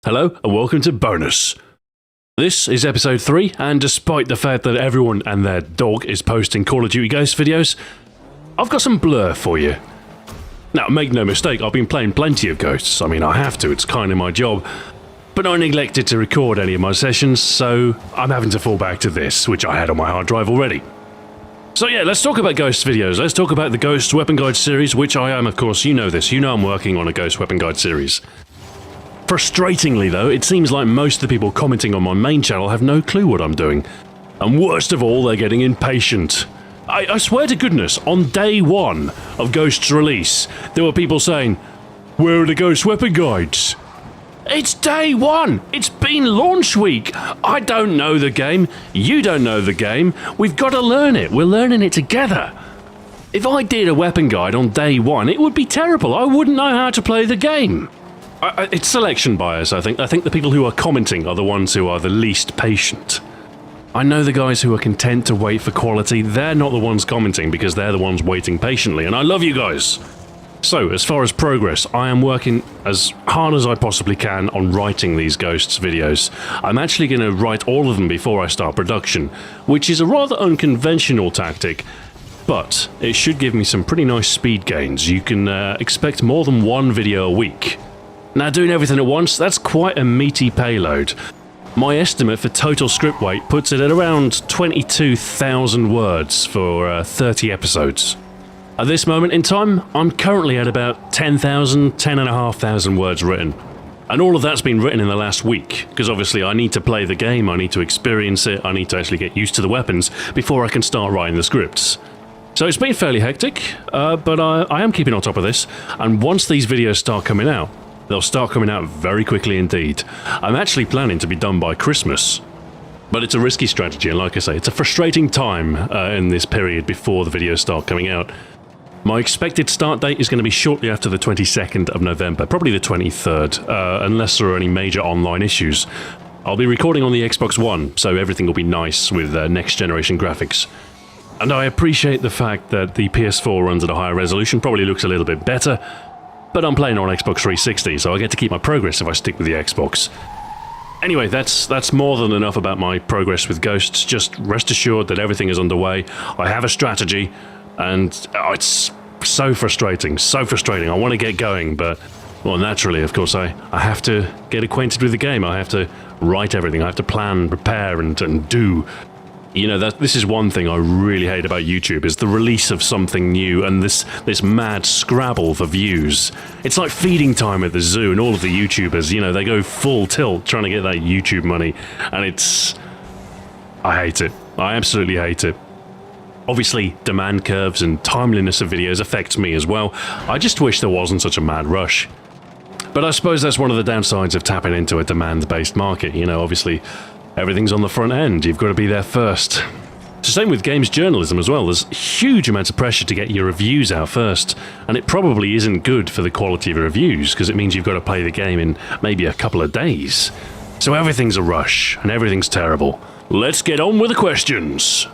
Hello and welcome to Bonus. This is episode 3, and despite the fact that everyone and their dog is posting Call of Duty Ghost videos, I've got some Blur for you. Now, make no mistake, I've been playing plenty of Ghosts. I mean, I have to, it's kind of my job. But I neglected to record any of my sessions, so I'm having to fall back to this, which I had on my hard drive already. So yeah, let's talk about Ghost videos. Let's talk about the Ghost Weapon Guide series, which I am, of course, you know this. You know I'm working on a Ghost Weapon Guide series. Frustratingly though, it seems like most of the people commenting on my main channel have no clue what I'm doing. And worst of all, they're getting impatient. I swear to goodness, on day 1 of Ghost's release, there were people saying, "Where are the Ghost Weapon Guides?" It's day 1! It's been launch week! I don't know the game, you don't know the game, we've got to learn it, we're learning it together. If I did a weapon guide on day 1, it would be terrible, I wouldn't know how to play the game. It's selection bias, I think. I think the people who are commenting are the ones who are the least patient. I know the guys who are content to wait for quality, they're not the ones commenting because they're the ones waiting patiently, and I love you guys! So, as far as progress, I am working as hard as I possibly can on writing these Ghosts videos. I'm actually going to write all of them before I start production, which is a rather unconventional tactic, but it should give me some pretty nice speed gains. You can expect more than one video a week. Now, doing everything at once, that's quite a meaty payload. My estimate for total script weight puts it at around 22,000 words for 30 episodes. At this moment in time, I'm currently at about 10,000, 10,500 words written. And all of that's been written in the last week, because obviously I need to play the game, I need to experience it, I need to actually get used to the weapons before I can start writing the scripts. So it's been fairly hectic, but I am keeping on top of this, and once these videos start coming out, they'll start coming out very quickly indeed. I'm actually planning to be done by Christmas. But it's a risky strategy, and like I say, it's a frustrating time in this period before the videos start coming out. My expected start date is going to be shortly after the 22nd of November, probably the 23rd, unless there are any major online issues. I'll be recording on the Xbox One, so everything will be nice with next generation graphics. And I appreciate the fact that the PS4 runs at a higher resolution, probably looks a little bit better, but I'm playing on Xbox 360, so I get to keep my progress if I stick with the Xbox. Anyway, that's more than enough about my progress with Ghosts. Just rest assured that everything is underway. I have a strategy, and it's so frustrating, so frustrating. I want to get going, but, well, naturally, of course, I have to get acquainted with the game. I have to write everything. I have to plan, prepare, and do. You know, this is one thing I really hate about YouTube, is the release of something new and this mad scrabble for views. It's like feeding time at the zoo, and all of the YouTubers, you know, they go full tilt trying to get that YouTube money, and I hate it. I absolutely hate it. Obviously, demand curves and timeliness of videos affects me as well. I just wish there wasn't such a mad rush. But I suppose that's one of the downsides of tapping into a demand-based market, you know, obviously everything's on the front end, you've got to be there first. It's the same with games journalism as well, there's huge amounts of pressure to get your reviews out first, and it probably isn't good for the quality of your reviews, because it means you've got to play the game in maybe a couple of days. So everything's a rush, and everything's terrible. Let's get on with the questions!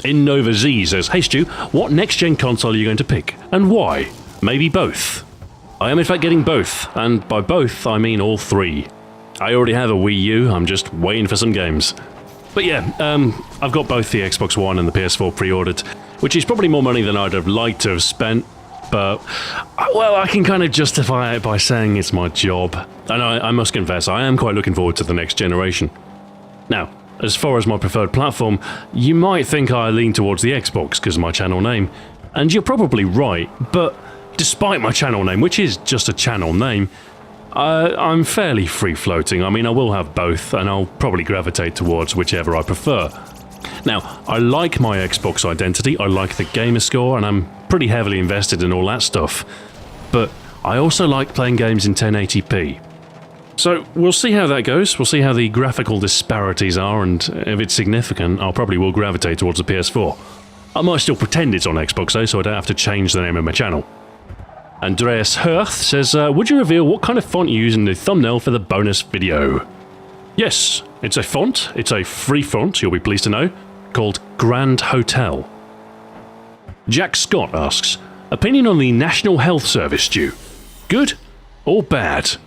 Innova Z says, "Hey Stu, what next-gen console are you going to pick, and why? Maybe both." I am in fact getting both, and by both I mean all 3. I already have a Wii U, I'm just waiting for some games. But yeah, I've got both the Xbox One and the PS4 pre-ordered, which is probably more money than I'd have liked to have spent, but, well, I can kind of justify it by saying it's my job. And I must confess, I am quite looking forward to the next generation. Now, as far as my preferred platform, you might think I lean towards the Xbox because of my channel name, and you're probably right, but despite my channel name, which is just a channel name, I'm fairly free-floating. I mean, I will have both, and I'll probably gravitate towards whichever I prefer. Now, I like my Xbox identity, I like the gamer score, and I'm pretty heavily invested in all that stuff. But I also like playing games in 1080p. So, we'll see how that goes, we'll see how the graphical disparities are, and if it's significant, I'll probably will gravitate towards the PS4. I might still pretend it's on Xbox though, so I don't have to change the name of my channel. Andreas Hirth says, "Would you reveal what kind of font you use in the thumbnail for the bonus video?" Yes, it's a font, it's a free font, you'll be pleased to know, called Grand Hotel. Jack Scott asks, "Opinion on the National Health Service, Stu? Good or bad?"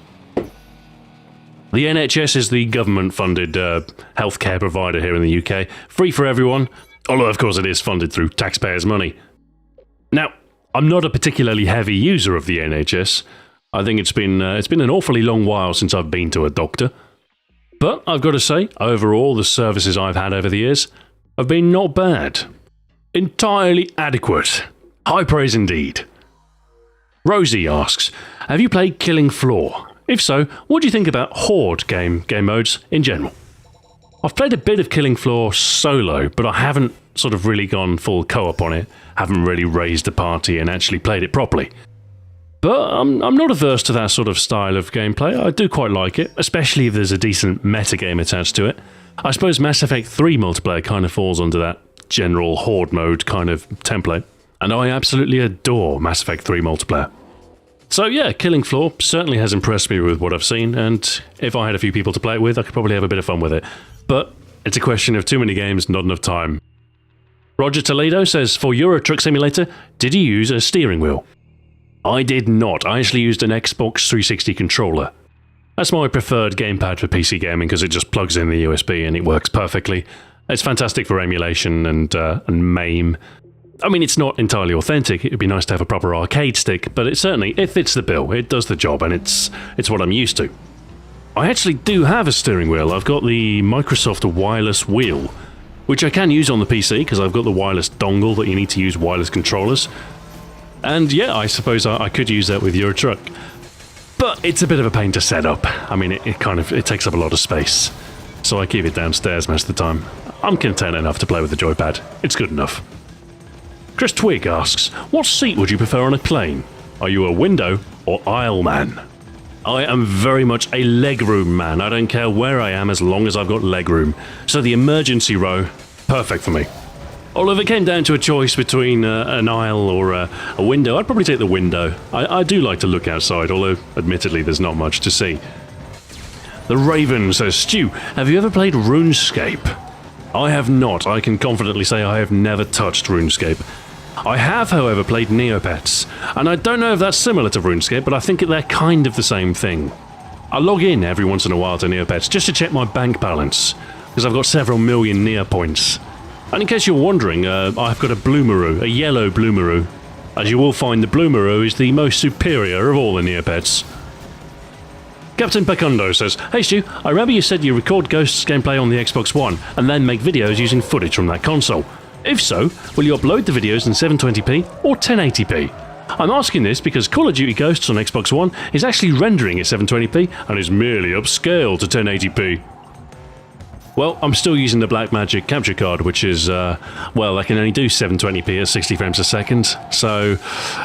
The NHS is the government-funded healthcare provider here in the UK, free for everyone, although of course it is funded through taxpayers' money. Now, I'm not a particularly heavy user of the NHS. I think it's been an awfully long while since I've been to a doctor. But I've got to say, overall, the services I've had over the years have been not bad. Entirely adequate. High praise indeed. Rosie asks, have you played Killing Floor? If so, what do you think about Horde game modes in general? I've played a bit of Killing Floor solo, but I haven't sort of really gone full co-op on it, haven't really raised a party and actually played it properly. But I'm not averse to that sort of style of gameplay. I do quite like it, especially if there's a decent metagame attached to it. I suppose Mass Effect 3 multiplayer kind of falls under that general Horde mode kind of template, and I absolutely adore Mass Effect 3 multiplayer. So yeah, Killing Floor certainly has impressed me with what I've seen, and if I had a few people to play it with, I could probably have a bit of fun with it. But it's a question of too many games, not enough time. Roger Toledo says, for Euro Truck Simulator, did you use a steering wheel? I did not. I actually used an Xbox 360 controller. That's my preferred gamepad for PC gaming because it just plugs in the USB and it works perfectly. It's fantastic for emulation and MAME. I mean, it's not entirely authentic. It'd be nice to have a proper arcade stick, but it fits the bill. It does the job, and it's what I'm used to. I actually do have a steering wheel. I've got the Microsoft wireless wheel, which I can use on the PC because I've got the wireless dongle that you need to use wireless controllers. And yeah, I suppose I could use that with Euro Truck. But it's a bit of a pain to set up. I mean, it takes up a lot of space. So I keep it downstairs most of the time. I'm content enough to play with the joypad. It's good enough. Chris Twig asks, what seat would you prefer on a plane? Are you a window or aisle man? I am very much a legroom man. I don't care where I am as long as I've got legroom. So the emergency row, perfect for me. Although if it came down to a choice between an aisle or a window, I'd probably take the window. I do like to look outside, although admittedly there's not much to see. The Raven says, Stu, have you ever played RuneScape? I have not. I can confidently say I have never touched RuneScape. I have, however, played Neopets, and I don't know if that's similar to RuneScape, but I think they're kind of the same thing. I log in every once in a while to Neopets just to check my bank balance, because I've got several million Neo points. And in case you're wondering, I've got a Bloomaroo, a yellow Bloomaroo. As you will find, the Bloomaroo is the most superior of all the Neopets. Captain Pecundo says, hey Stu, I remember you said you record Ghosts gameplay on the Xbox One and then make videos using footage from that console. If so, will you upload the videos in 720p or 1080p? I'm asking this because Call of Duty Ghosts on Xbox One is actually rendering at 720p and is merely upscaled to 1080p. Well, I'm still using the Blackmagic capture card, which is, well, I can only do 720p at 60 frames a second, so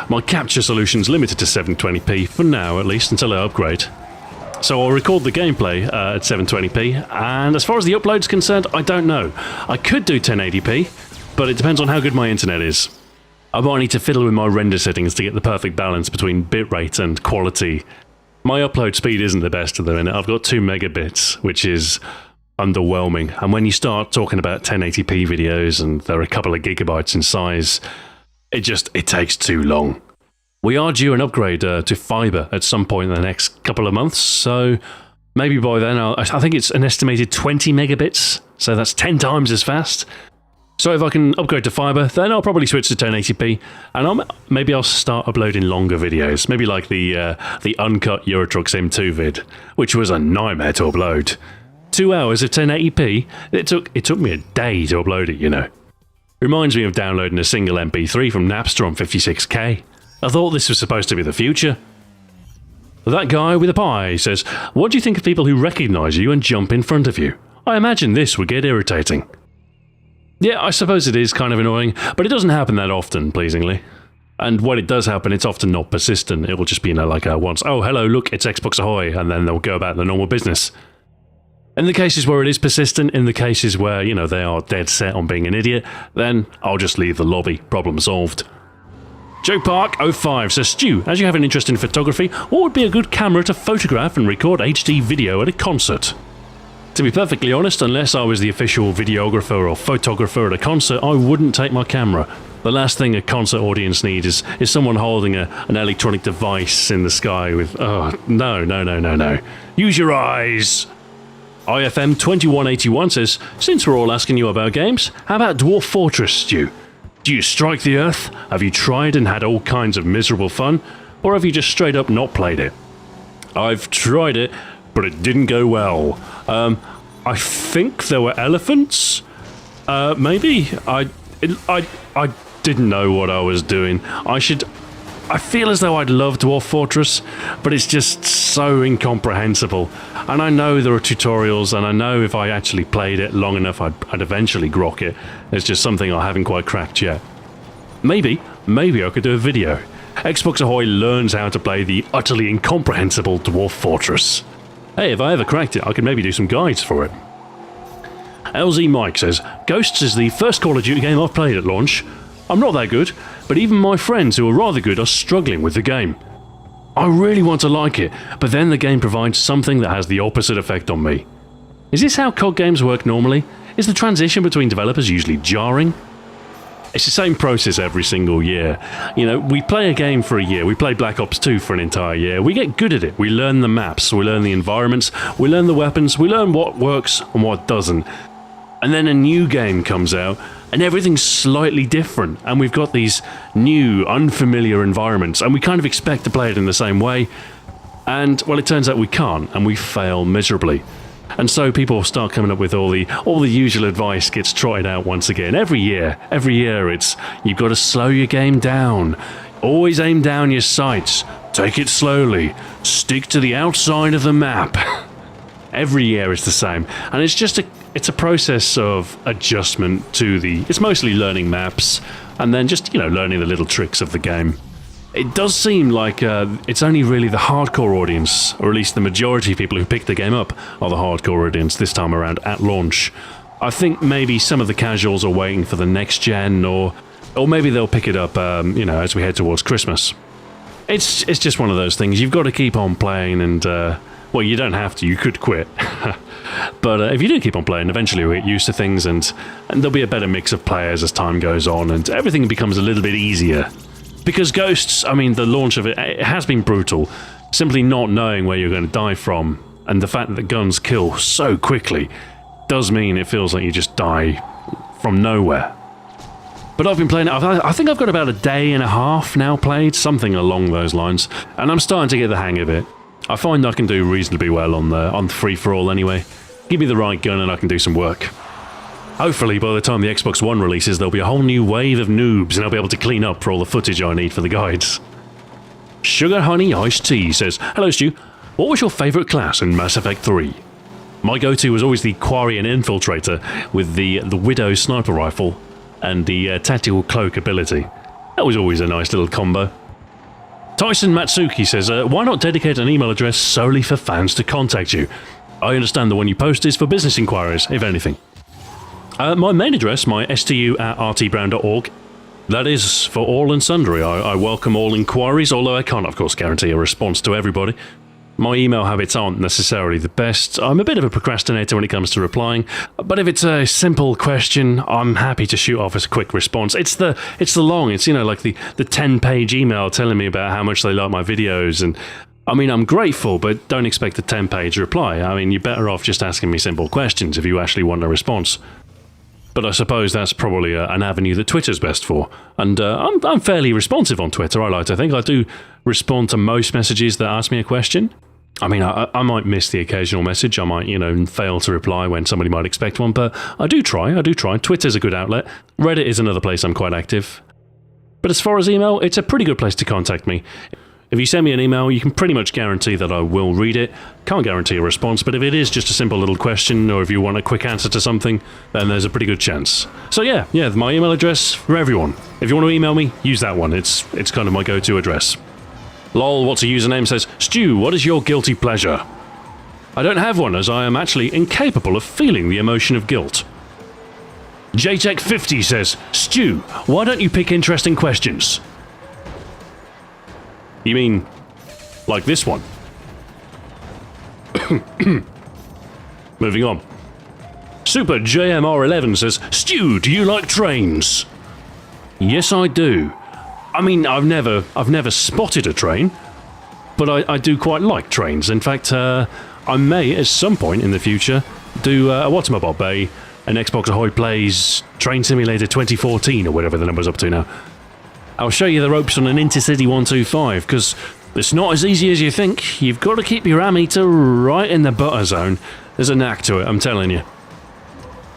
my capture solution's limited to 720p, for now at least, until I upgrade. So I'll record the gameplay at 720p, and as far as the upload's concerned, I don't know. I could do 1080p, but it depends on how good my internet is. I might need to fiddle with my render settings to get the perfect balance between bitrate and quality. My upload speed isn't the best at the minute. I've got 2 megabits, which is underwhelming, and when you start talking about 1080p videos and they're a couple of gigabytes in size, it takes too long. We are due an upgrade to fibre at some point in the next couple of months, so maybe by then I think it's an estimated 20 megabits, so that's 10 times as fast. So if I can upgrade to fibre, then I'll probably switch to 1080p, and maybe I'll start uploading longer videos, maybe like the uncut Euro Truck Sim 2 vid, which was a nightmare to upload. 2 hours of 1080p, it took me a day to upload it, you know. Reminds me of downloading a single MP3 from Napster on 56k. I thought this was supposed to be the future. That guy with a pie says, what do you think of people who recognise you and jump in front of you? I imagine this would get irritating. Yeah, I suppose it is kind of annoying, but it doesn't happen that often, pleasingly. And when it does happen, it's often not persistent. It will just be, like a once, oh, hello, look, it's Xbox Ahoy, and then they'll go about their normal business. In the cases where it is persistent, in the cases where, they are dead set on being an idiot, then I'll just leave the lobby. Problem solved. Joe Park 05 says, Stu, as you have an interest in photography, what would be a good camera to photograph and record HD video at a concert? To be perfectly honest, unless I was the official videographer or photographer at a concert, I wouldn't take my camera. The last thing a concert audience needs is someone holding an electronic device in the sky with, oh, no. Use your eyes. IFM 2181 says, since we're all asking you about games, how about Dwarf Fortress, Stu? Do you strike the earth? Have you tried and had all kinds of miserable fun? Or have you just straight up not played it? I've tried it, but it didn't go well. I think there were elephants? Maybe? I didn't know what I was doing. I feel as though I'd love Dwarf Fortress, but it's just so incomprehensible. And I know there are tutorials, and I know if I actually played it long enough, I'd eventually grok it. It's just something I haven't quite cracked yet. Maybe I could do a video. Xbox Ahoy learns how to play the utterly incomprehensible Dwarf Fortress. Hey, if I ever cracked it, I could maybe do some guides for it. LZ Mike says, Ghosts is the first Call of Duty game I've played at launch. I'm not that good, but even my friends who are rather good are struggling with the game. I really want to like it, but then the game provides something that has the opposite effect on me. Is this how COD games work normally? Is the transition between developers usually jarring? It's the same process every single year. You know, we play a game for a year, we play Black Ops 2 for an entire year, we get good at it, we learn the maps, we learn the environments, we learn the weapons, we learn what works and what doesn't. And then a new game comes out, and everything's slightly different, and we've got these new, unfamiliar environments, and we kind of expect to play it in the same way, and, well, it turns out we can't, and we fail miserably. And so people start coming up with all the usual advice gets trotted out once again. Every year it's, you've got to slow your game down, always aim down your sights, take it slowly, stick to the outside of the map. Every year it's the same, and it's a process of adjustment to it's mostly learning maps, and then just, learning the little tricks of the game. It does seem like it's only really the hardcore audience, or at least the majority of people who pick the game up are the hardcore audience this time around at launch. I think maybe some of the casuals are waiting for the next gen, or maybe they'll pick it up, as we head towards Christmas. It's just one of those things. You've got to keep on playing, and well, you don't have to. You could quit. But if you do keep on playing, eventually you'll get used to things, and there'll be a better mix of players as time goes on, and everything becomes a little bit easier. Because Ghosts, the launch of it has been brutal. Simply not knowing where you're going to die from, and the fact that the guns kill so quickly, does mean it feels like you just die from nowhere. But I've been playing it, I think I've got about a day and a half now played, something along those lines, and I'm starting to get the hang of it. I find I can do reasonably well on the free-for-all anyway. Give me the right gun and I can do some work. Hopefully by the time the Xbox One releases, there'll be a whole new wave of noobs and I'll be able to clean up for all the footage I need for the guides. Sugar Honey Iced Tea says, Hello Stu, what was your favourite class in Mass Effect 3? My go-to was always the Quarian Infiltrator with the Widow sniper rifle and the tactical cloak ability. That was always a nice little combo. Tyson Matsuki says, why not dedicate an email address solely for fans to contact you? I understand the one you post is for business inquiries, if anything. My main address, my stu@rtbrown.org, that is for all and sundry. I welcome all inquiries, although I can't, of course, guarantee a response to everybody. My email habits aren't necessarily the best. I'm a bit of a procrastinator when it comes to replying, but if it's a simple question, I'm happy to shoot off as a quick response. It's the long, it's, like the 10-page email telling me about how much they like my videos, and I'm grateful, but don't expect a 10-page reply. You're better off just asking me simple questions if you actually want a response. But I suppose that's probably an avenue that Twitter's best for. And I'm fairly responsive on Twitter, I like to think. I do respond to most messages that ask me a question. I might miss the occasional message. I might, fail to reply when somebody might expect one. But I do try. Twitter's a good outlet. Reddit is another place I'm quite active. But as far as email, it's a pretty good place to contact me. If you send me an email, you can pretty much guarantee that I will read it. Can't guarantee a response, but if it is just a simple little question, or if you want a quick answer to something, then there's a pretty good chance. So yeah, my email address for everyone. If you want to email me, use that one. It's kind of my go-to address. Lol, what's a username says, Stu, what is your guilty pleasure? I don't have one, as I am actually incapable of feeling the emotion of guilt. JTech50 says, Stu, why don't you pick interesting questions? You mean, like this one? Moving on. Super JMR11 says, Stu, do you like trains? Yes, I do. I mean, I've never spotted a train, but I do quite like trains. In fact, I may, at some point in the future, do an Xbox Ahoy Plays Train Simulator 2014, or whatever the number's up to now. I'll show you the ropes on an Intercity 125, because it's not as easy as you think. You've got to keep your ammeter right in the butter zone. There's a knack to it, I'm telling you.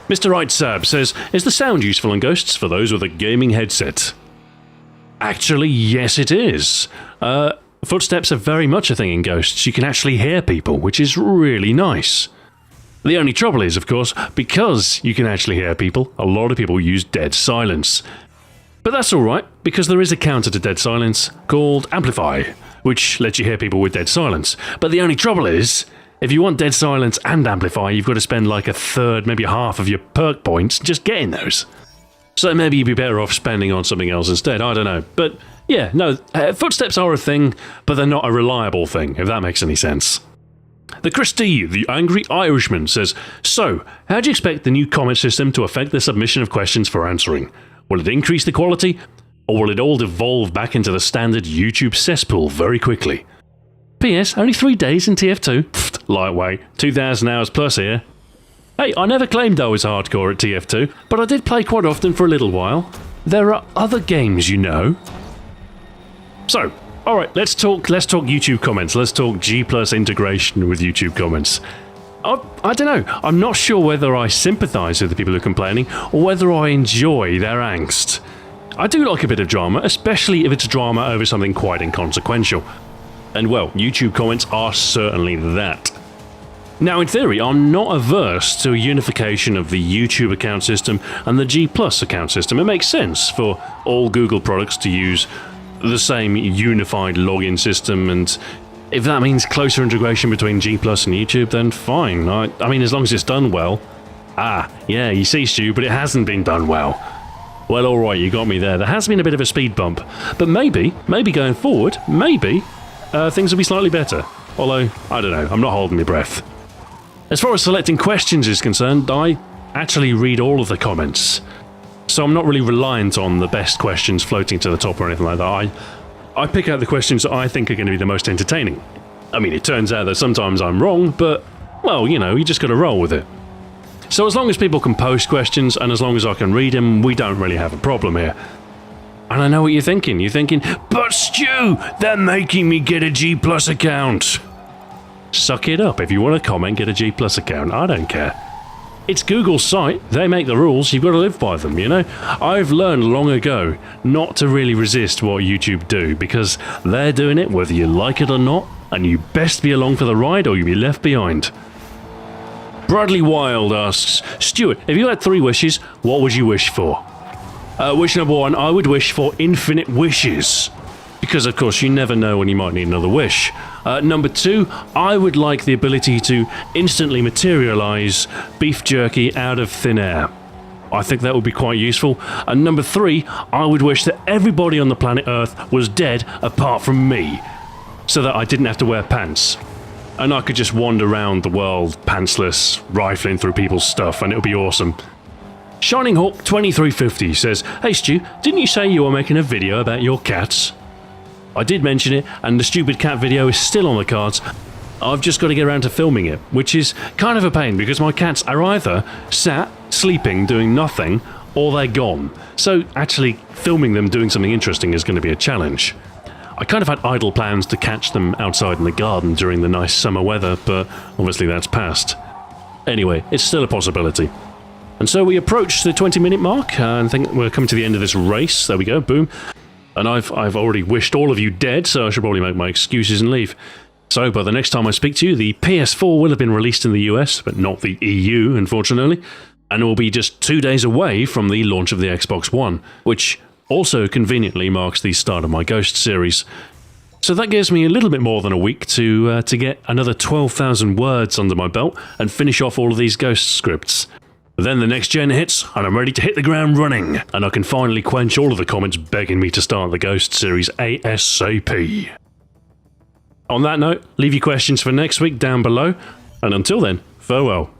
Mr. Right Sab says, is the sound useful in Ghosts for those with a gaming headset? Actually, yes it is. Footsteps are very much a thing in Ghosts. You can actually hear people, which is really nice. The only trouble is, of course, because you can actually hear people, a lot of people use dead silence. But that's alright, because there is a counter to dead silence called Amplify, which lets you hear people with dead silence. But the only trouble is, if you want dead silence and Amplify, you've got to spend like a third, maybe half of your perk points just getting those. So maybe you'd be better off spending on something else instead, I don't know. But yeah, no, footsteps are a thing, but they're not a reliable thing, if that makes any sense. The Christie, the Angry Irishman, says, so, how do you expect the new comment system to affect the submission of questions for answering? Will it increase the quality, or will it all devolve back into the standard YouTube cesspool very quickly? P.S. Only 3 days in TF2? Pfft, lightweight. 2,000 hours plus here. Hey, I never claimed I was hardcore at TF2, but I did play quite often for a little while. There are other games, you know. So, alright, let's talk YouTube comments. Let's talk G+ integration with YouTube comments. I don't know. I'm not sure whether I sympathise with the people who are complaining, or whether I enjoy their angst. I do like a bit of drama, especially if it's drama over something quite inconsequential. And well, YouTube comments are certainly that. Now, in theory, I'm not averse to a unification of the YouTube account system and the G+ account system. It makes sense for all Google products to use the same unified login system, and if that means closer integration between G+ and YouTube, then fine. I mean, as long as it's done well. Ah, yeah, you see, Stu, but it hasn't been done well. Well, alright, you got me there. There has been a bit of a speed bump, but maybe going forward, things will be slightly better. Although, I don't know, I'm not holding my breath. As far as selecting questions is concerned, I actually read all of the comments. So I'm not really reliant on the best questions floating to the top or anything like that. I pick out the questions that I think are going to be the most entertaining. I mean, it turns out that sometimes I'm wrong, but, well, you know, you just got to roll with it. So as long as people can post questions, and as long as I can read them, we don't really have a problem here. And I know what you're thinking. You're thinking, but Stu, they're making me get a G+ account. Suck it up. If you want to comment, get a G+ account. I don't care. It's Google's site. They make the rules. You've got to live by them, you know? I've learned long ago not to really resist what YouTube do, because they're doing it whether you like it or not, and you best be along for the ride or you'll be left behind. Bradley Wild asks, Stuart, if you had 3 wishes, what would you wish for? Wish number 1, I would wish for infinite wishes. Because, of course, you never know when you might need another wish. Number 2, I would like the ability to instantly materialise beef jerky out of thin air. I think that would be quite useful. And number 3, I would wish that everybody on the planet Earth was dead apart from me, so that I didn't have to wear pants. And I could just wander around the world pantsless, rifling through people's stuff, and it would be awesome. Shining Hawk 2350 says, hey Stu, didn't you say you were making a video about your cats? I did mention it, and the stupid cat video is still on the cards. I've just got to get around to filming it, which is kind of a pain because my cats are either sat, sleeping, doing nothing, or they're gone. So actually filming them doing something interesting is going to be a challenge. I kind of had idle plans to catch them outside in the garden during the nice summer weather, but obviously that's passed. Anyway, it's still a possibility. And so we approach the 20-minute mark, and I think we're coming to the end of this race. There we go, boom. And I've already wished all of you dead, so I should probably make my excuses and leave. So by the next time I speak to you, the PS4 will have been released in the US, but not the EU, unfortunately. And it will be just 2 days away from the launch of the Xbox One, which also conveniently marks the start of my Ghost series. So that gives me a little bit more than a week to get another 12,000 words under my belt and finish off all of these Ghost scripts. Then the next gen hits, and I'm ready to hit the ground running, and I can finally quench all of the comments begging me to start the Ghost series ASAP. On that note, leave your questions for next week down below, and until then, farewell.